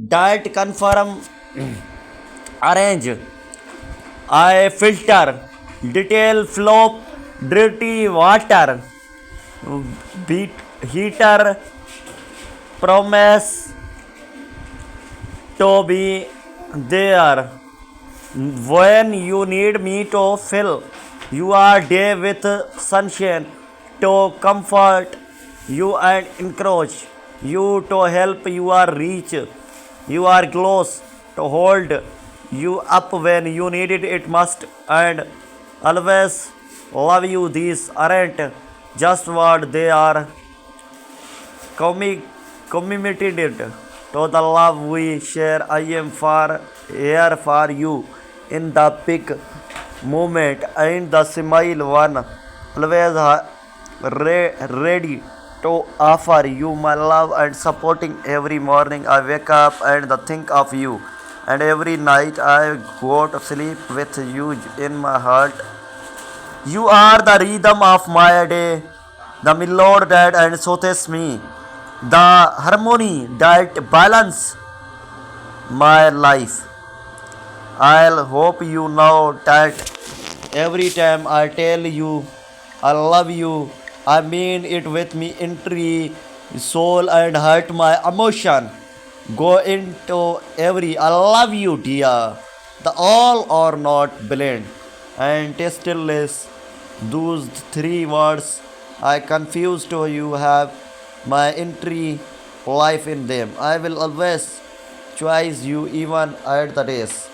Diet confirm arrange. I filter. Detail flow dirty water. Beat heater promise to be there when you need me to fill your day with sunshine to comfort you and encourage you to help you are reach you are close to hold you up when you need it must and always love you. These aren't just what they are committed to the love we share. I am for here for you in the big moment and the smile one always ready to offer you my love and supporting every morning I wake up and the think of you and every night I go to sleep with you in my heart. You are the rhythm of my day, the melody that and soothes me, the harmony that balance my life. I'll hope you know that every time I tell you I love you, I mean it with me entry, soul and heart. My emotion go into every I love you, dear. The all or not blend and tasteless. Those three words I confuse to you have my entry life in them. I will always choose you even at the days.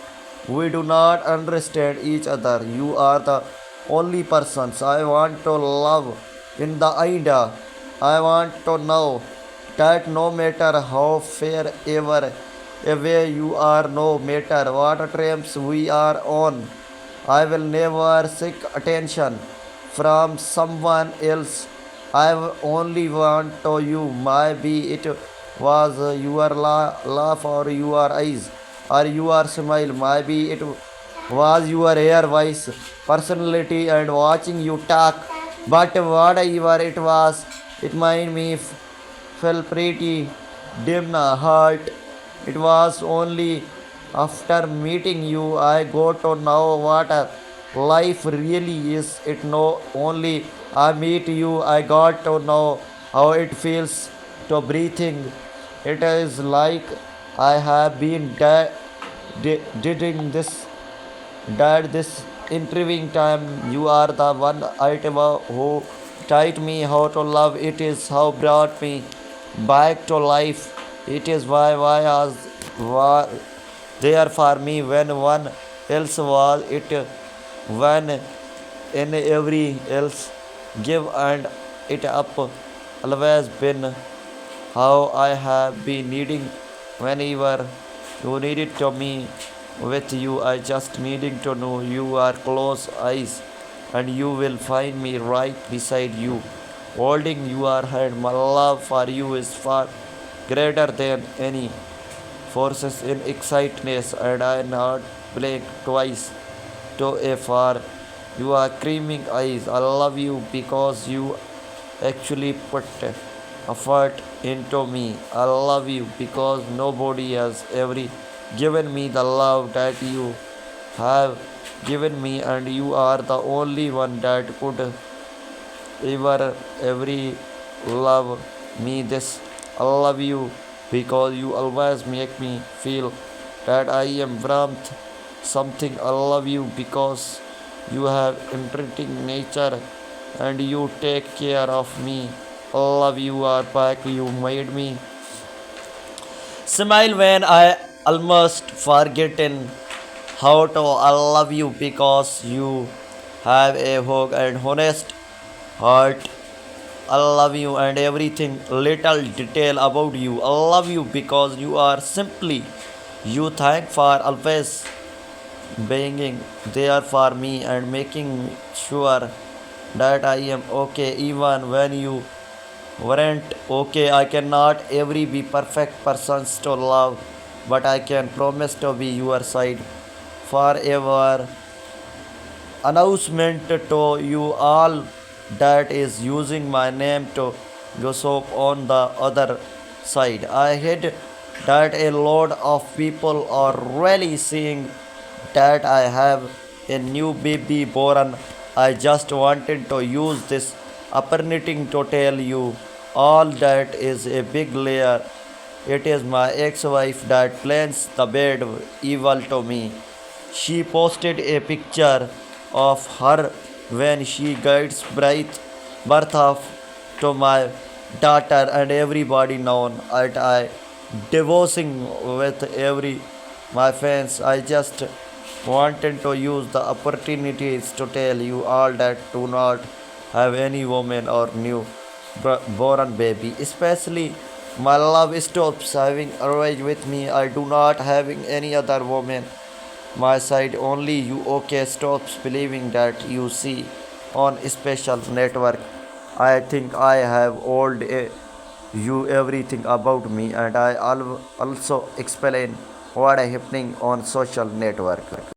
We do not understand each other. You are the only persons I want to love in the idea. I want to know that no matter how fair ever away you are, no matter what triumphs we are on, I will never seek attention from someone else. I only want to you. Maybe it was your laugh or your eyes or your smile. Maybe it was your hair, voice, personality, and watching you talk. But whatever it was, it made me feel pretty dim heart. It was only after meeting you I go to know what life really is. It no only I meet you I got to know how it feels to breathing. It is like I have been doing this that this interviewing time. You are the one item who taught me how to love. It is how brought me back to life. It is why was there for me when one else was it when in every else give and it up always been how I have been needing whenever you needed to me with you. I just needing to know you are close eyes and you will find me right beside you, holding your hand. My love for you is far greater than any forces in excitedness, and I not blink twice to a far. You are creaming eyes. I love you because you actually put effort into me. I love you because nobody has ever given me the love that you have given me, and you are the only one that could every love me this. I love you because you always make me feel that I am warmth something. I love you because you have interesting nature and you take care of me. I love you are back. You made me smile when I almost forgotten how to. I love you because you have a hug and honest heart. I love you and everything little detail about you. I love you because you are simply you. Thank for always being there for me and making sure that I am okay even when you weren't okay. I cannot every be perfect persons to love, but I can promise to be your side forever. Announcement to you all that is using my name to gossip on the other side. I hate that a lot of people are really seeing that I have a new baby born. I just wanted to use this opportunity to tell you all that is a big layer. It is my ex-wife that plans the bed evil to me. She posted a picture of her when she gives birth of to my daughter, and everybody known that I divorcing with every my fans. I just wanted to use the opportunities to tell you all that do not have any woman or new born baby, especially my love stops having arranged with me. I do not having any other woman my side, only you. Okay, stops believing that you see on special network. I think I have told you everything about me, and I also explain what is happening on social network.